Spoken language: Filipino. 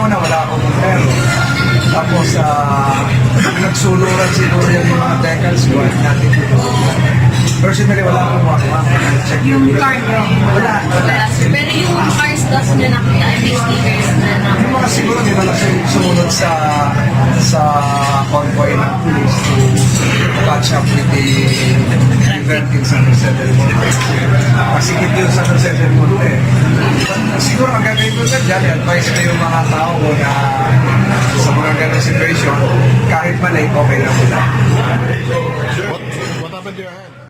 una, wala akong pero. Tapos, nagsuluran siguro yung mga decals ko at natin dito. Personally, wala akong wak-wak. Check Yung card nyo? Wala. Pero yung cars does nyo nakita, may stickers na na. Yung mga siguro, di ba lang sumunod sa convoy ng police to catch up with the event in San Jose del Monte. Masikip yun sa San Jose del Monte. Siguro, ang gagawin ko dyan, advice na yung mga tao ko na sa mga ganong situation, kahit malay, okay lang sila. What happened to your hand?